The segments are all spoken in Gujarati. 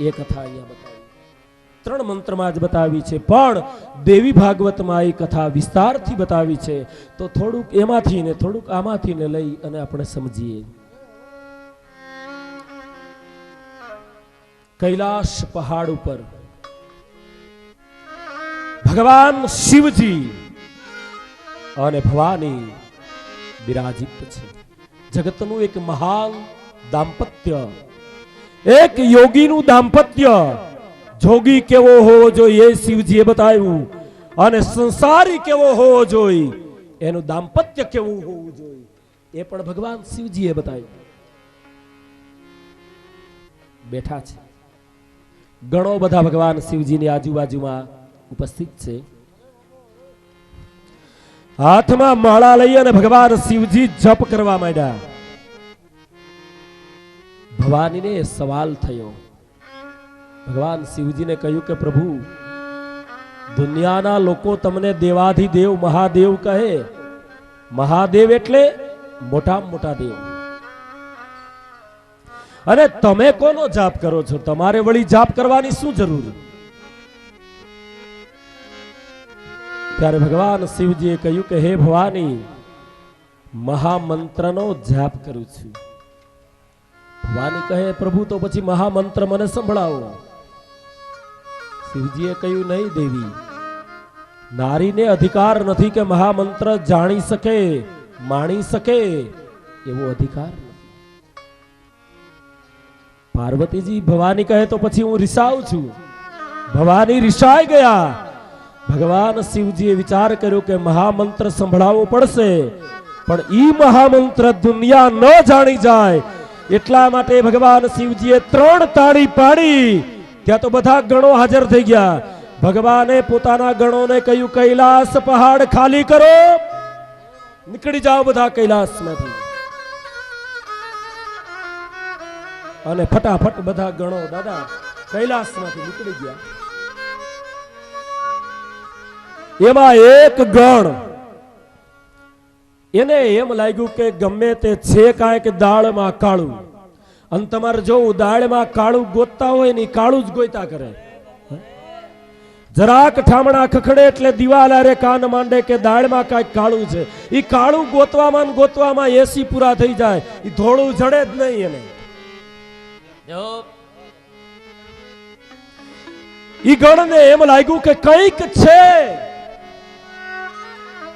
એ કથા અહીંયા બતાવી, 3 મંત્રમાં જ બતાવી છે, પણ દેવી ભાગવતમાં એ કથા વિસ્તારથી બતાવી છે. તો થોડુંક એમાંથી ને થોડુંક આમાંથી ને લઈ અને આપણે સમજીએ. કૈલાશ પહાડ ઉપર ભગવાન શિવજી અને ભવાની બિરાજિત છે. જગતનું એક મહાન દાંપત્ય, એક યોગીનું દાંપત્ય. જોગી કેવો હોવો જોઈએ શિવજીએ બતાવ્યું, અને સંસારી કેવો હોવો જોઈએ, એનું દાંપત્ય કેવું હોવું જોઈએ એ પણ ભગવાન શિવજીએ બતાવ્યું. બેઠા છે, ઘણો બધા ભગવાન શિવજીની આજુબાજુમાં ઉપસ્થિત છે. હાથમાં માળા લઈ અને ભગવાન શિવજી જપ કરવા માંડ્યા. ભવાનીને સવાલ થયો. ભગવાન શિવજીને કહ્યું કે પ્રભુ, દુનિયાના લોકો તમને દેવાધિદેવ મહાદેવ કહે. મહાદેવ એટલે મોટામાં મોટા દેવ, અને તમે કોનો જાપ કરો છો? તમારે વળી જાપ કરવાની શું જરૂર? ત્યારે ભગવાન શિવજીએ કહ્યું કે હે ભવાની, મહામંત્રનો જાપ કરું છું. ભવાની કહે પ્રભુ તો પછી મહામંત્ર મને સંભળાવો. શિવજીએ કહ્યું નહીં દેવી, નારીને અધિકાર નથી કે મહામંત્ર જાણી શકે, માણી શકે, એવો અધિકાર નથી. પાર્વતીજી ભવાની કહે તો પછી હું રિસાવ છું. ભવાની રિસાઈ ગયા. ભગવાન શિવજીએ વિચાર કર્યો કે મહામંત્ર સંભળાવવો પડશે, પણ ઈ મહામંત્ર દુનિયા ન જાણી જાય એટલા માટે ભગવાન શિવજીએ 3 તાળી પાડી. ત્યાં તો બધા ગણો હાજર થઈ ગયા. ભગવાને પોતાના ગણોને કહ્યું કૈલાસ પહાડ ખાલી કરો, નીકળી જાઓ બધા કૈલાસમાંથી. અને ફટાફટ બધા ગણો દાદા કૈલાસમાંથી નીકળી ગયા. એમાં એક ગણ, એને એમ લાગ્યું કે ગમે તે છે કાંઈક દાળમાં કાળું, અને તમારે જોવું દાળમાં કાળું ગોતતા હોય ને કાળું જ ગોતા કરે. જરાક ઠામણા ખખડે એટલે દિવાલ આરે કાન માંડે કે દાળમાં કાંઈક કાળું છે. ઈ કાળું ગોતવામાં ને ગોતવામાં 80 પૂરા થઈ જાય, ઈ ધોળું જડે જ નહીં એને. ઈ ગણને એમ લાગ્યું કે કંઈક છે.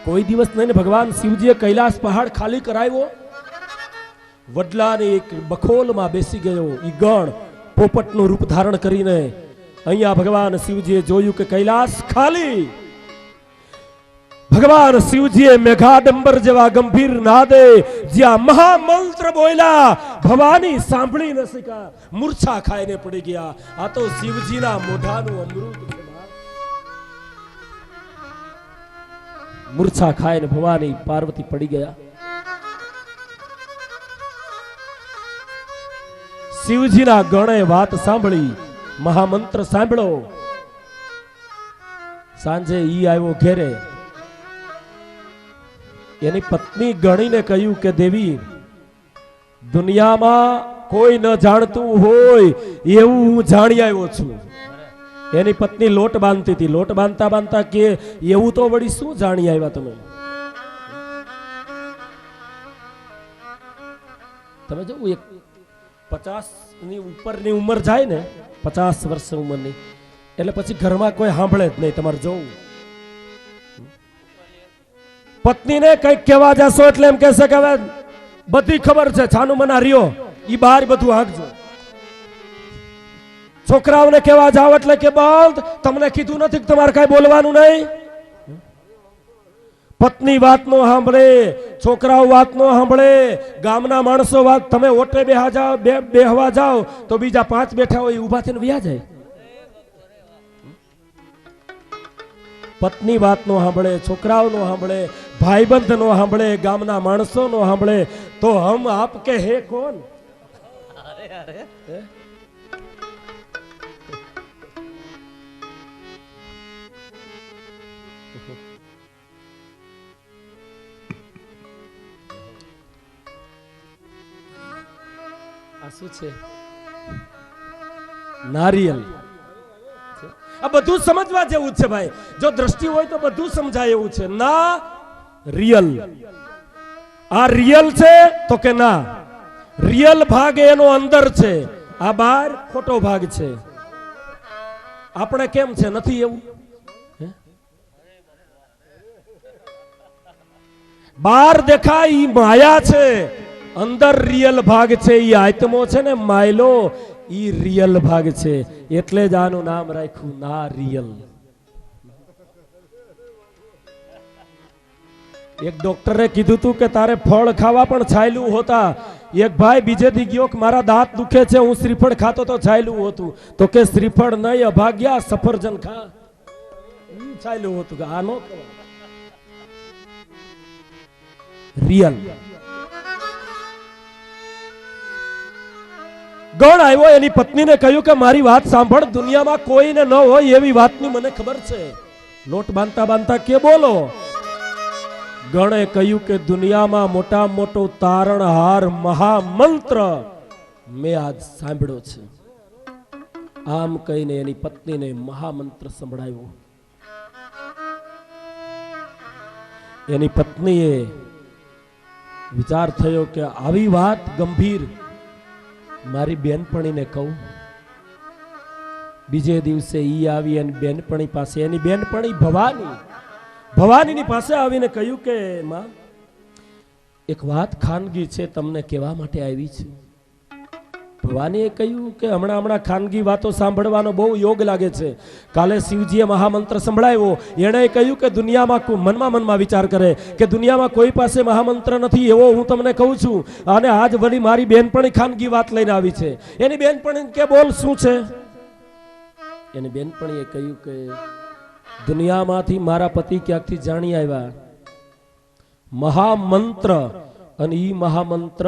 કોઈ દિવસ નહીં ભગવાન શિવજીએ કૈલાસ પહાડ ખાલી કરાવ્યો. વડલાની એક બખોલમાં બેસી ગયો ઈ ગણ પોપટનું રૂપ ધારણ કરીને. અહીંયા ભગવાન શિવજીએ જોયું કે કૈલાસ ખાલી. ભગવાન શિવજીએ મેઘાડંબર જેવા ગંભીર નાદે જ્યાં મહામંત્ર બોલ્યા, ભવાની સાંભળી ન શક્યા, મૂર્છા ખાઈને પડી ગયા. આ તો શિવજીના મોઢાનું અમૃત છે. મૂર્છા ખાઈને ભવાની પાર્વતી પડી ગયા. શિવજીના ગણે વાત સાંભળી, મહામંત્ર સાંભળો. સાંજે ઈ આવ્યો ઘેરે. એની પત્ની ગણીને કહ્યું કે દેવી, દુનિયામાં કોઈ ન જાણતું હોય એવું હું જાણી આવ્યો છું. એની પત્ની લોટ બાંધતી હતી. લોટ બાંધતા બાંધતા કે એવું તો વળી શું જાણી આવ્યા તમે? તમે જો 50 ની ઉપરની ઉંમર જાય ને, 50 વર્ષ ઉંમરની, એટલે પછી ઘરમાં કોઈ સાંભળે જ નહીં. તમારે જોવું, પત્નીને કઈક કહેવા જશો એટલે એમ કહેશે કે હવે બધી ખબર છે, છાનું મના રહ્યો, ઈ બહાર બધું હાંકજો. છોકરાઓને કહેવા જાવ એટલે કે બંધ, તમને કીધું નથી કે તમારે કઈ બોલવાનું નહીં. પત્ની વાત નો સાંભળે, છોકરાઓ વાત નો સાંભળે, ગામના માણસો વાત. તમે ઓટલે બેહવા જાઓ તો બીજા 5 બેઠા હોય ઊભા થઈને વ્યા જાય. પત્ની વાત નો સાંભળે, છોકરાઓ નો સાંભળે, ભાઈબંધ નો સાંભળે, ગામના માણસો નો સાંભળે, તો હમ આપ કે હે કોણ? આ શું છે? નારિયેલ. આ બધું સમજવા જેવું છે ભાઈ. જો દ્રષ્ટિ હોય તો બધું સમજાય એવું છે. ના રિયલ. આ રિયલ છે તો કે ના, રિયલ ભાગ એનો અંદર છે, આ બહાર ખોટો ભાગ છે. આપણે કેમ છે નથી એવું? બહાર દેખાય ઈ માયા છે, અંદર રિયલ ભાગ છે. ઈ આત્મો છે ને માયલો, ઈ રિયલ ભાગ છે. એટલે જ આનું નામ રાખ્યું ના રિયલ. એક ડોક્ટરે કીધું તું કે તારે ફળ ખાવા પણ છાયલું હોતા. એક ભાઈ બીજે દી ગયો કે મારા દાંત દુખે છે, હું શ્રીફળ ખાતો તો છાયલું હોતું. તો કે શ્રીફળ નહીં અભાગ્યા, સફરજન ખા, છાયલું હોતું. કે આ નો રિયલ. ગણ આવ્યો, એની પત્નીને કહ્યું કે મારી વાત સાંભળ, દુનિયામાં કોઈને ન હોય એવી વાતની મને ખબર છે. લોટ બાંધતા બાંધતા કે બોલો. ગણે કહ્યું કે દુનિયામાં મોટા મોટો તારણહાર મહામંત્ર મેં આજ સાંભળ્યો છે. આમ કહીને એની પત્નીને મહામંત્ર સંભળાવ્યો. એની પત્નીએ વિચાર થયો કે આવી વાત ગંભીર મારી બેનપણીને કહું. બીજે દિવસે ઈ આવી એની બેનપણી પાસે, એની બેનપણી ભવાનીની પાસે આવીને કહ્યું કે માં, એક વાત ખાનગી છે, તમને કહેવા માટે આવી છું. ભવાનીએ કહ્યું કે હમણાં ખાનગી વાતો સાંભળવાનો બહુ યોગ લાગે છે. કાલે શિવજીએ મહામંત્ર સંભળાવ્યો. એણે કહ્યું કે દુનિયામાં મનમાં વિચાર કરે કે દુનિયામાં કોઈ પાસે મહામંત્ર નથી એવો હું તમને કહું છું. અને આજ વળી મારી બેનપણી ખાનગી વાત લઈને આવી છે. એની બેનપણી કે બોલ શું છે? એની બેનપણીએ કહ્યું કે દુનિયામાંથી મારા પતિ ક્યાંકથી જાણી આવ્યા મહામંત્ર, અને ઈ મહામંત્ર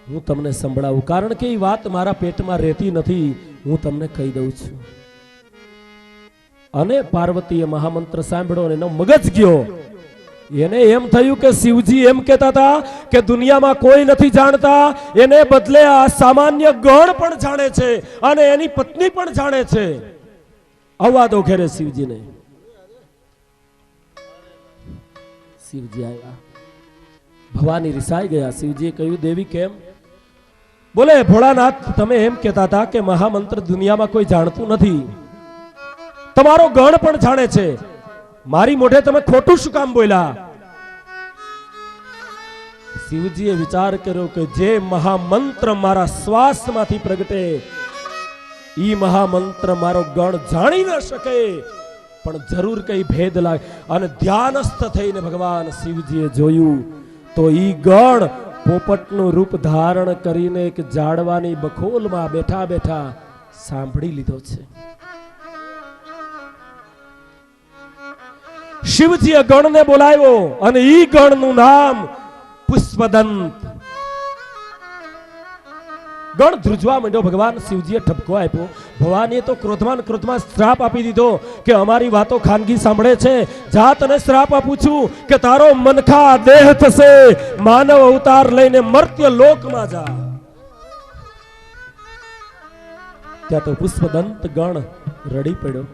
હું તમને સંભળાવું, કારણ કે એ વાત મારા પેટમાં રહેતી નથી. હું તમને કહી દઉં છું. અને પાર્વતીએ મહામંત્ર સાંભળ્યો અને એનો મગજ ગયો. એને એમ થયું કે શિવજી એમ કહેતા હતા કે દુનિયામાં કોઈ નથી જાણતા, એને બદલે આ સામાન્ય ગણ પણ જાણે છે અને એની પત્ની પણ જાણે છે. આવવા દો ઘેરે શિવજીને. શિવજી આવ્યા. ભવાની રિસાઈ ગયા. શિવજીએ કહ્યું દેવી કેમ? બોલે ભોળાનાથ, તમે એમ કહેતા હતા કે મહામંત્ર દુનિયામાં કોઈ જાણતું નથી, તમારો ગણ પણ જાણે છે. મારી મોઢે તમે ખોટું શું કામ બોલ્યા? શિવજીએ વિચાર કર્યો કે જે મહામંત્ર મારા શ્વાસમાંથી પ્રગટે ઈ મહામંત્ર મારો ગણ જાણી ન શકે, પણ જરૂર કઈ ભેદ લાગે. અને ધ્યાનસ્થ થઈને ભગવાન શિવજીએ જોયું તો ઈ ગણ પોપટનું રૂપ ધારણ કરીને એક ઝાડવાની બખોલમાં બેઠા બેઠા સાંભળી લીધો છે. શિવજીએ ગણને બોલાવ્યો અને ઈ ગણનું નામ પુષ્પદંત. ગણ ધ્રુજવા માંડ્યો. ભગવાન શિવજીએ ઠપકો આપ્યો. ભવાનીએ તો ક્રોધમાં શ્રાપ આપી દીધો કે અમારી વાતો ખાનગી સાંભળે છે. જા તને શ્રાપ આપું છું કે તારો મનખા દેહ થશે, માનવ અવતાર લઈને મર્ત્ય લોકમાં જા. ત્યાં તો પુષ્પદંત ગણ રડી પડ્યો.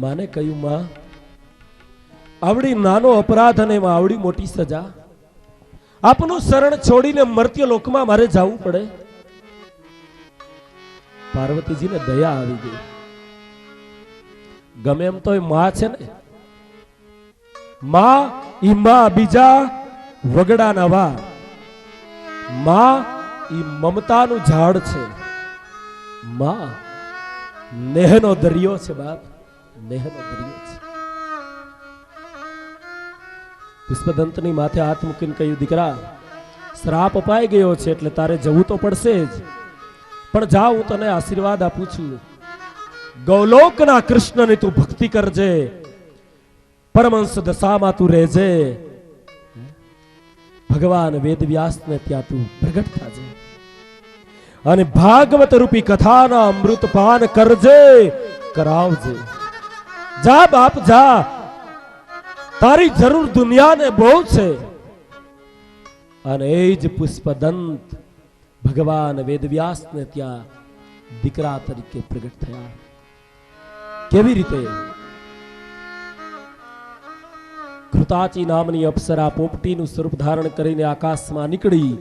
માને કહ્યું માં, આવડી નાનો અપરાધ અને એમાં આવડી મોટી સજા, આપનું શરણ છોડીને મર્ત્ય લોકમાં મારે જવું પડે? પાર્વતીજીને દયા આવી ગઈ. ગમે એમ તો એ માં છે ને, માં ઈ માં બીજા વગડાના વા, માં ઈ મમતાનું ઝાડ છે, માં નેહનો દરિયો છે. બાપ, નેહનો દરિયો છે. પુષ્પદંતની માથે હાથ મૂકીને કહ્યું દીકરા, શ્રાપ અપાઈ ગયો છે એટલે તારે જવું તો પડશે જ, પણ જા, હું તને આશીર્વાદ આપું છું. ગૌલોકના કૃષ્ણની તું ભક્તિ કરજે, પરમહંસ દશામાં તું રહેજે, ભગવાન વેદવ્યાસને ત્યાં તું પ્રગટ થાજે અને ભાગવત રૂપી કથાના અમૃત પાન કરજે, કરાવજે. જા બાપ જા, તારી જરૂર દુનિયાને બહુ છે. અને એ જ પુષ્પદંત ભગવાન વેદવ્યાસને ત્યાં દીકરા તરીકે પ્રગટ થયા. કેવી રીતે? ઘૃતાચી નામની અપ્સરા પોપટીનું સ્વરૂપ ધારણ કરીને આકાશમાં નીકળી.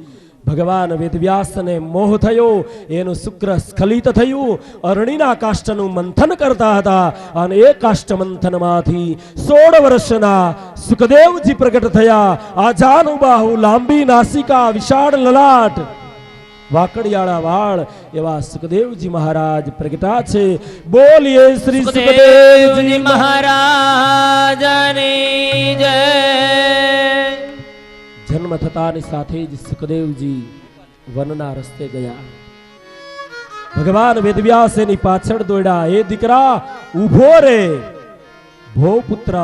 ભગવાન વેદવ્યાસને મોહ થયો, એનું શુક્ર સ્ખલિત થયું. અરણીના કાષ્ઠનું મંથન કરતા હતા અને એ કાષ્ઠ મંથનમાંથી 16 વર્ષના સુખદેવજી પ્રગટ થયા. આજાનુબાહુ, લાંબી નાસિકા, વિશાળ લલાટ, વાકડિયાળા વાળ એવા સુખદેવજી મહારાજ પ્રગટા છે. બોલીએ શ્રી સુખદેવજી મહારાજની જય. જન્મ થતાની સાથે જ સુખદેવજી વનના રસ્તે ગયા. ભગવાન વેદવ્યાસ એની પાછળ દોડ્યા. એ દીકરા ઉભો રે, ભો પુત્ર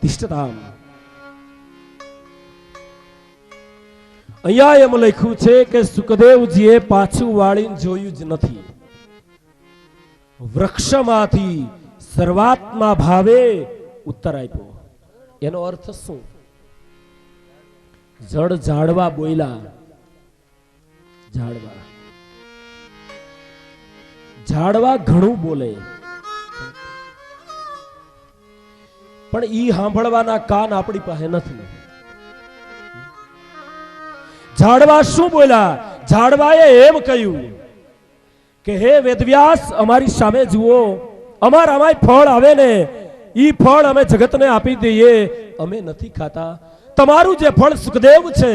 તિષ્ઠતામ. અહીંયા એમ લખ્યું છે કે સુખદેવજીએ પાછું વાળીને જોયું જ નથી. વૃક્ષમાંથી સર્વાત્મા ભાવે ઉત્તર આપ્યો. એનો અર્થ શું? જળ ઝાડવા બોયલા. ઝાડવા ઘણું બોલે, પણ ઈ સાંભળવાના કાન આપણી પાસે નથી. ઝાડવા શું બોલ્યા? ઝાડવાએ એમ કહ્યું કે હે વેદવ્યાસ, અમારી સામે જુઓ, અમારામાં ફળ આવે ને ઈ ફળ અમે જગતને આપી દઈએ. અમે નથી ખાતા. તમારું જે ફળ સુખદેવ છે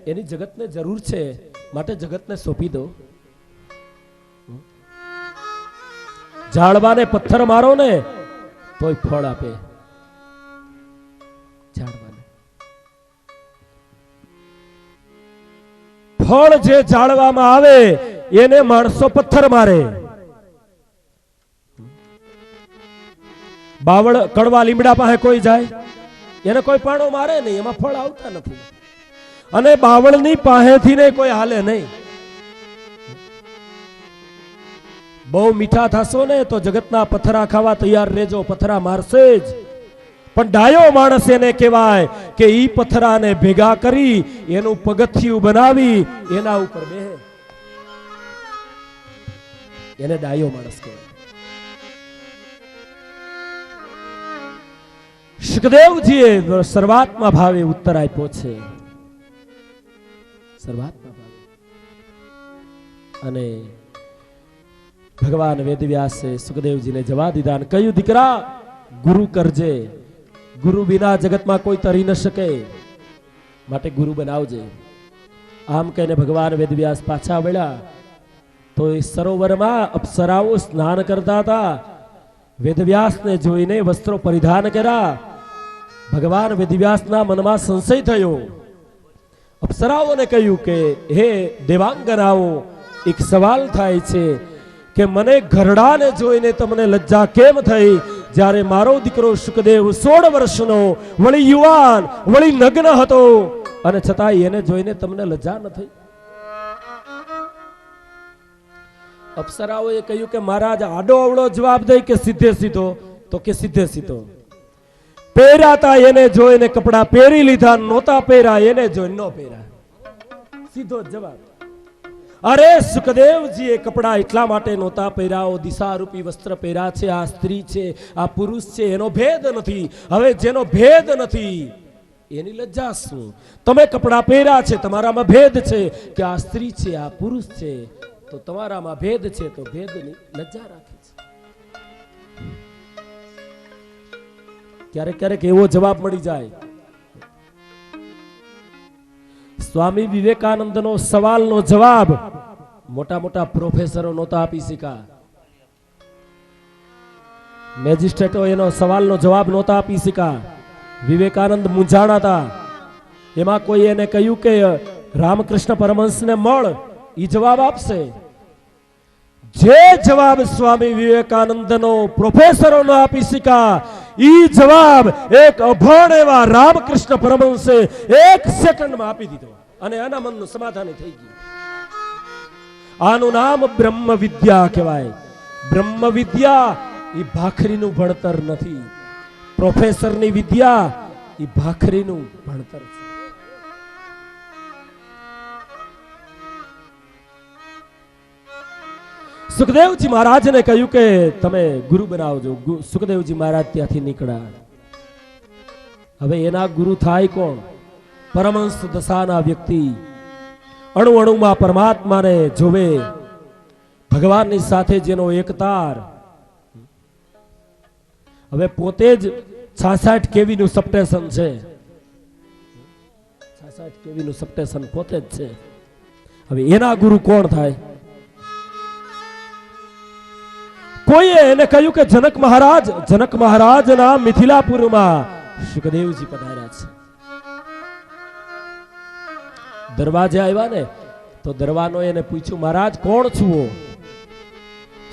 એની જગતને જરૂર છે, માટે જગતને સોંપી દો. ઝાડવાને પથ્થર મારો ને તોય ફળ આપે. ઝાડવાને ફળ જે ઝાડવામાં આવે એને માણસો પથ્થર મારે. બાવળ કડવા લીમડા પાસે કોઈ જાય, એને કોઈ પાણો મારે નહીં, એમાં ફળ આવતા નથી. અને બાવળની પાસેથી ને કોઈ હાલે નહીં. બહુ મીઠા થશો ને તો જગતના પથરા ખાવા તૈયાર રહેજો, પથરા મારશે જ. પણ ડાયો માણસ એને કહેવાય કે ઈ પથરાને ભેગા કરી એનું પગથિયું બનાવી એના ઉપર બેહે, એને ડાયો માણસ કહેવાય. સુખદેવજીએ સર્વાત્મા ભાવે ઉત્તર આપ્યો છે. સર્વાત્મા ભાવે. અને ભગવાન વેદવ્યાસે સુખદેવજીને જવા દીધા અને કહ્યું, દીકરા ગુરુ કરજે. ગુરુ વિના જગતમાં કોઈ તરી ન શકે, માટે ગુરુ બનાવજે. આમ કહીને ભગવાન વેદવ્યાસ પાછા વળ્યા તો એ સરોવરમાં અપ્સરાઓ સ્નાન કરતા હતા. વેદવ્યાસને જોઈને વસ્ત્રો પરિધાન કર્યા. ભગવાન વેદવ્યાસના મનમાં સંશય થયો. અપ્સરાઓને કહ્યું કે હે દેવાંગનાઓ, એક સવાલ થાય છે કે મને ઘરડાને જોઈને તમને લજ્જા કેમ થઈ, જ્યારે મારો દીકરો સુખદેવ 16 વર્ષનો, વળી યુવાન, વળી નગ્ન હતો, અને છતાં એને જોઈને તમને લજ્જા ન થઈ? અપ્સરાઓએ કહ્યું કે મહારાજ આડો અવળો જવાબ દે કે સીધે સીધો? તો કે સીધે સીધો. પહેરાતા એને જોઈને કપડા પહેરી લીધા, નહોતા પહેર્યા એને જોઈને ન પહેર્યા. સીધો જવાબ. અરે સુખદેવજીએ કપડા એટલા માટે નહોતા પહેર્યા, દિશારૂપી વસ્ત્ર પહેર્યા છે. આ સ્ત્રી છે, આ પુરુષ છે, એનો ભેદ નથી. હવે જેનો ભેદ નથી એની લજ્જા શું? તમે કપડા પહેર્યા છે, તમારામાં ભેદ છે કે આ સ્ત્રી છે, આ પુરુષ છે, તો તમારામાં ભેદ છે, તો ભેદની લજ્જા રાખે છે. ક્યારેક ક્યારેક એવો જવાબ મળી જાય. સ્વામી વિવેકાનંદનો સવાલનો જવાબ મોટા મોટા પ્રોફેસરો નહોતા આપી શક્યા. મેજિસ્ટ્રેટો એનો સવાલનો જવાબ નહોતા આપી શક્યા. વિવેકાનંદ મૂંઝાણા હતા. એમાં કોઈ એને કહ્યું કે રામકૃષ્ણ પરમહંસને મળ, ઈ જવાબ આપશે. જે જવાબ સ્વામી વિવેકાનંદનો પ્રોફેસરો ન આપી શક્યા, ઈ જવાબ એક અભણ એવા રામકૃષ્ણ પરમહંસે 1 સેકન્ડમાં આપી દીધો અને એના મનનું સમાધાન થઈ ગયું. આનું નામ બ્રહ્મ વિદ્યા કહેવાય. બ્રહ્મ વિદ્યા એ ભાખરીનું ભણતર નથી. પ્રોફેસરની વિદ્યા એ ભાખરીનું ભણતર છે. સુખદેવજી મહારાજને કહ્યું કે તમે ગુરુ બનાવજો. સુખદેવજી મહારાજ ત્યાંથી નીકળ્યા. હવે એના ગુરુ થાય કોણ? પરમહંસ દશાના વ્યક્તિ, અણુ અણુમાં પરમાત્માને જોવે, ભગવાનની સાથે જેનો એકતાર. હવે પોતે જ 66 kV નું સબસ્ટેશન છે. 66 kV નું સબસ્ટેશન પોતે જ છે. હવે એના ગુરુ કોણ થાય? કોઈએ એને કહ્યું કે જનક મહારાજના મિથિલાપુરમાં સુખદેવજી પધાર્યા છે. દરવાજે આવ્યા ને તો દરવાનો એને પૂછ્યું, મહારાજ કોણ છું?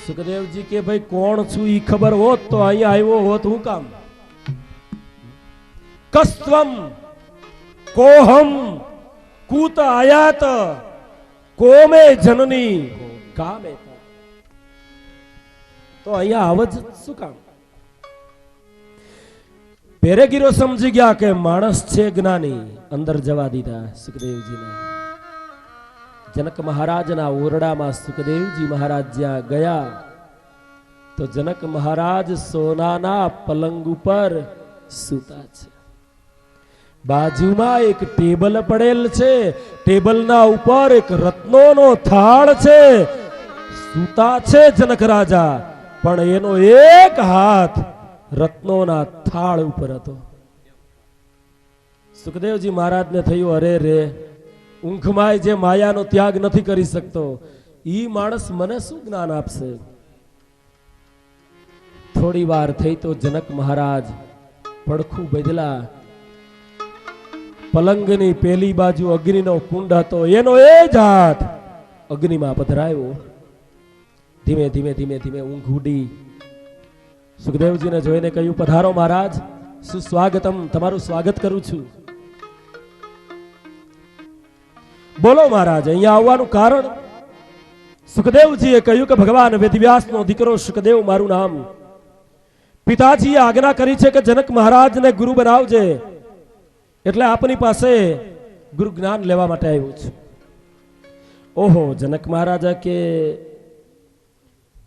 સુખદેવજી કે ભાઈ કોણ છું ઈ ખબર હોત તો અહીંયા આવ્યો હોત હું કામ? કસ્ત્વમ કોહમ કૂત આયાત કોમે જનની કામે. તો અહીંયા આવજ શું કામ? પેરેગીરો સમજી ગયા કે માણસ છે જ્ઞાની. અંદર જવા દીધા સુખદેવજીને. જનક મહારાજના ઓરડામાં સુખદેવજી મહારાજ જ્યાં ગયા તો જનક મહારાજ સોનાના પલંગ ઉપર સૂતા છે. બાજુમાં એક ટેબલ પડેલ છે. ટેબલના ઉપર એક રત્નોનો થાળ છે. સૂતા છે જનક રાજા, પણ એનો એક હાથ રત્નોના થાળ ઉપર હતો. સુખદેવજી મહારાજને થયું, અરે રે, ઊંઘમાં જે માયાનો ત્યાગ નથી કરી શકતો ઈ માણસ મને શું જ્ઞાન આપશે? થોડી વાર થઈ તો જનક મહારાજ પડખું બદલા. પલંગની પેલી બાજુ અગ્નિનો કુંડ હતો. એનો એ જ હાથ અગ્નિમાં પધરાયો. ધીમે ધીમે ધીમે ધીમે ઊંઘ ઉડી. સુખદેવજીને જોઈને કહ્યું, પધારો મહારાજ, સુસ્વાગતમ, તમારું સ્વાગત કરું છું. બોલો મહારાજ, અહીંયા આવવાનું કારણ? સુખદેવજીએ કહ્યું કે ભગવાન વેદવ્યાસનો દીકરો સુખદેવ મારું નામ. પિતાજીએ આજ્ઞા કરી છે કે જનક મહારાજને ગુરુ બનાવજે, એટલે આપની પાસે ગુરુ જ્ઞાન લેવા માટે આવ્યો છું. ઓહો, જનક મહારાજા કે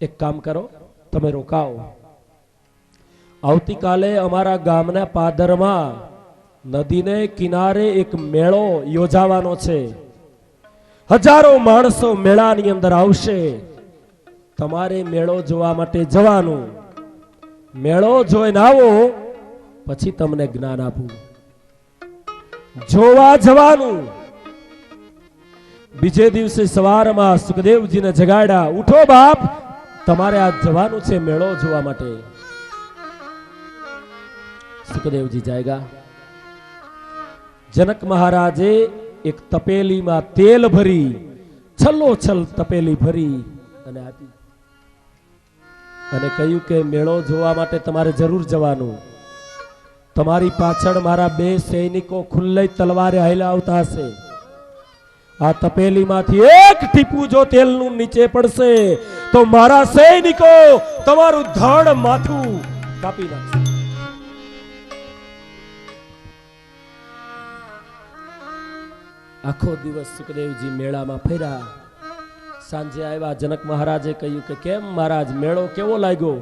એક કામ કરો, તમે રોકાઓ. આવતીકાલે અમારા ગામના પાદરમાં નદીને કિનારે એક મેળો યોજાવાનો છે. હજારો માણસો મેળાની અંદર આવશે. તમારે મેળો જોવા માટે જવાનું. મેળો જોઈને આવો પછી તમને જ્ઞાન આપું. જોવા જવાનું. બીજે દિવસે સવારમાં સુખદેવજીને જગાડ્યા, ઉઠો બાપ, તમારે આજ જવાનું છે મેળો જોવા માટે. સુખદેવજી જાયગા. જનક મહારાજે એક તપેલીમાં તેલ ભરી, છલ્લોછલ તપેલી ભરી અને આપી અને કહ્યું કે મેળો જોવા માટે તમારે જરૂર જવાનું. તમારી પાછળ મારા 2 સૈનિકો ખુલ્લી તલવારે હાલ્યા આવતા હશે. આ તપેલીમાંથી એક ટીપું જો તેલનું નીચે પડશે તો મારા સૈનિકો તમારું ધડ માથું કાપી નાખશે. આખો દિવસ સુખદેવજી મેળામાં ફર્યા. સાંજે આવ્યા. જનક મહારાજે કહ્યું કે કેમ મહારાજ, મેળો કેવો લાગ્યો?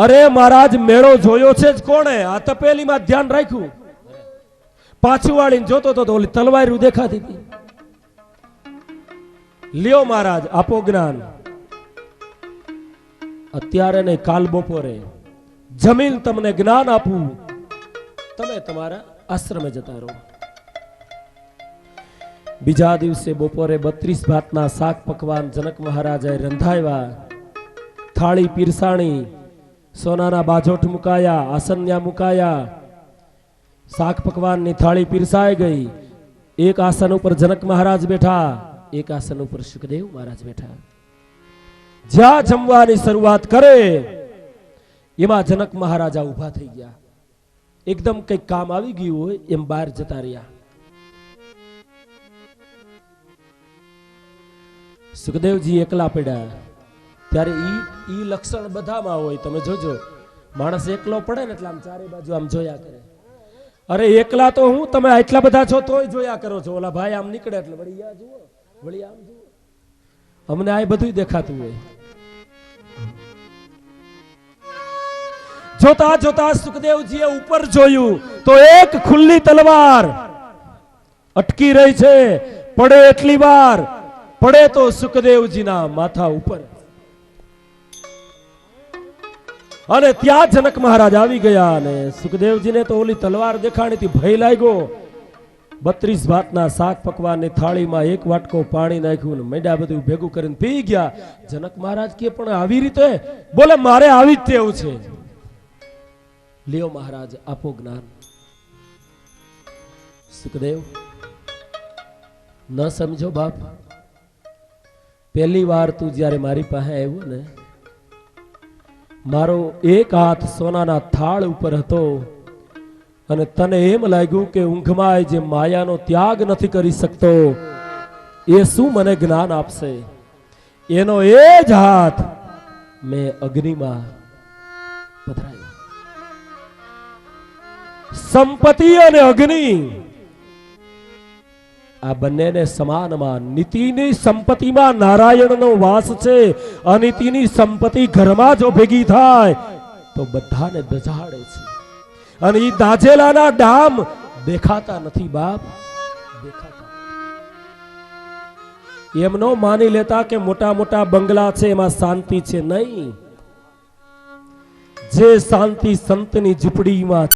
અરે મહારાજ, મેળો જોયો છે જ કોણે? આ તપેલીમાં ધ્યાન રાખ્યું. પાછું વાળીને જોતો તો ઓલી તલવારું દેખાતી હતી. લ્યો મહારાજ, આપો જ્ઞાન. અત્યારે નહીં, કાલ બપોરે જમીન તમને જ્ઞાન આપું. તમે તમારા આશ્રમે જતા રહો. બીજા દિવસે બપોરે 32 ભાતના શાક પકવાન જનક મહારાજાએ રંધાવ્યા. થાળી પીરસાણી. સોનાના બાજોઠ મુકાયા, આસન્યા મુકાયા. શાક પકવાનની થાળી પીરસાઈ ગઈ. એક આસન ઉપર જનક મહારાજ બેઠા, એક આસન ઉપર સુખદેવ મહારાજ બેઠા. જ્યાં જમવાની શરૂઆત કરે એમાં જનક મહારાજા ઉભા થઈ ગયા. એકદમ કઈક કામ આવી ગયું હોય એમ બહાર જતા રહ્યા. સુખદેવજી એકલા પડ્યા. ત્યારે ઈ લક્ષણ બધામાં હોય. તમે જોજો, માણસ એકલો પડે ને એટલે આમ ચારે બાજુ આમ જોયા કરે. અરે એકલા તો હું, તમે આટલા બધા છો તોય જોયા કરો છો. ઓલા ભાઈ આમ નીકળે એટલે વળી આ જુઓ, વળી આમ જુઓ. અમને આ બધું દેખાતું હોય. જોતા જોતા સુખદેવજીએ ઉપર જોયું તો એક ખુલ્લી તલવાર અટકી રહી છે. પડે એટલી વાર, પડે તો સુખદેવજીના માથા ઉપર. અને ત્યાં જનક મહારાજ આવી ગયા અને સુખદેવજીને તો ઓલી તલવાર દેખાણીથી ભય લાગ્યો. 32 ભાતના શાક પકવાનની થાળીમાં એક વાટકો પાણી નાખ્યું ને મેડા બધું ભેગું કરીને પી ગયા. જનક મહારાજ કે પણ આવી રીતે? બોલે મારે આવી જ ટેવ છે. લ્યો મહારાજ આપો જ્ઞાન. સુખદેવ ન સમજો બાપ, પહેલી વાર તું જ્યારે મારી પાસે આવ્યો ને, મારો એક હાથ સોનાના થાળ ઉપર હતો અને તને એમ લાગ્યું કે ઊંઘમાં જે માયાનો ત્યાગ નથી કરી શકતો એ શું મને જ્ઞાન આપશે. એનો એ જ હાથ મેં અગ્નિમાં પધરાવ્યો. સંપત્તિ અને અગ્નિ આ બંનેને સમાનમાં, નીતિની સંપત્તિમાં નારાયણનો વાસ છે, અનીતિની સંપત્તિ ઘરમાં જો ભેગી થાય તો બધાને દજાડે છે. અને એ દાજેલાના ડામ દેખાતા નથી બાપ, દેખાતા. એમ નો માની લેતા કે મોટા મોટા બંગલા છે એમાં શાંતિ છે. નહીં, જે શાંતિ સંતની ઝૂંપડીમાં